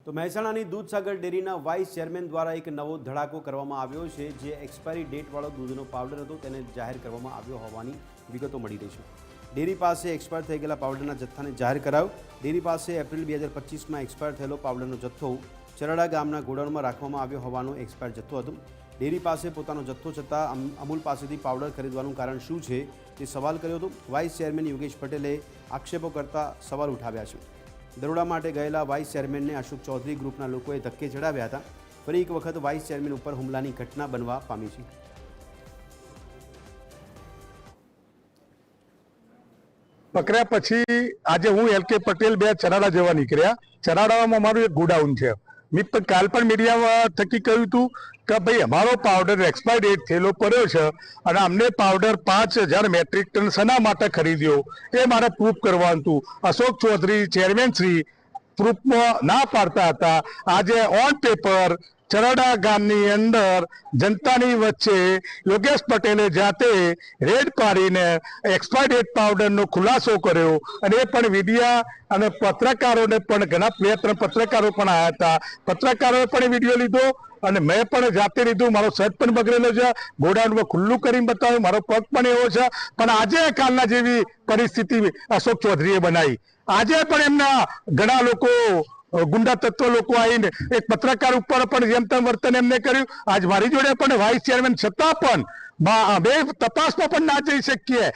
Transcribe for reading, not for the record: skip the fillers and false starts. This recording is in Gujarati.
તો મહેસાણાની દૂધસાગર ડેરીના વાઇસ ચેરમેન દ્વારા એક નવો ધડાકો કરવામાં આવ્યો છે, જે એક્સપાયરી ડેટવાળો દૂધનો પાવડર હતો તેને જાહેર કરવામાં આવ્યો હોવાની વિગતો મળી રહી છે। ડેરી પાસે એક્સપાયર થઈ ગયેલા પાવડરના જથ્થાને જાહેર કરાયો। ડેરી પાસે એપ્રિલ 2025માં એક્સપાયર થયેલો પાવડરનો જથ્થો ચરાડા ગામના ગોડાઉનમાં રાખવામાં આવ્યો હોવાનો એક્સપાયર જથ્થો હતો। ડેરી પાસે પોતાનો જથ્થો છતાં અમૂલ પાસેથી પાવડર ખરીદવાનું કારણ શું છે તે સવાલ કર્યો હતો। વાઇસ ચેરમેન યોગેશ પટેલે આક્ષેપો કરતા સવાલ ઉઠાવ્યા છે। દરોડા માટે ગયેલા વાઇસ ચેરમેનને અશોક ચૌધરી ગ્રુપના લોકોએ ધક્કે ચડાવ્યા હતા। ફરી એક વખત વાઇસ ચેરમેન ઉપર હુમલાની ઘટના બનવા પામી છે। પકડ્યા પછી આજે હું એલકે પટેલ બે ચરાડા જવા નીકળ્યા। ચરાડામાં અમારું એક ગોડાઉન છે। મેં કાલ પણ મીડિયા થકી કહ્યું હતું કે ભાઈ અમારો પાવડર એક્સપાયર ડેટ થયેલો પડ્યો છે અને અમને પાવડર 5000 મેટ્રિક ટન શેના માટે ખરીદ્યો એ મારે પ્રૂફ કરવાનું હતું। અશોક ચૌધરી ચેરમેન શ્રી પ્રૂફમાં ના પાડતા હતા। આજે ઓન પેપર ચરાડા ગામની અંદર જનતાની વચ્ચે યોગેશ પટેલે જાતે રેડ પાડીને એક્સપાયર ડેટ પાવડરનો ખુલાસો કર્યો અને એ પણ મીડિયા અને પત્રકારોને પણ ઘણા 2-3 પત્રકારો પણ આવ્યા હતા। પત્રકારોએ પણ વિડીયો લીધો અને મેં પણ જાતે લીધું। મારો શર્ટ પણ બગડેલો છે, ગોડાઉનમાં ખુલ્લું કરીને બતાવ્યું, મારો પગ પણ એવો છે। પણ આજે કાલના જેવી પરિસ્થિતિ અશોક ચૌધરીએ બનાવી। આજે પણ એમના ઘણા લોકો ગુંડા તત્વ લોકો આવીને એક પત્રકાર ઉપર પણ જેમ તેમ વર્તન એમને કર્યું। આજ મારી જોડે પણ વાઇસ ચેરમેન છતાં પણ બે તપાસમાં પણ ના જઈ શકીએ।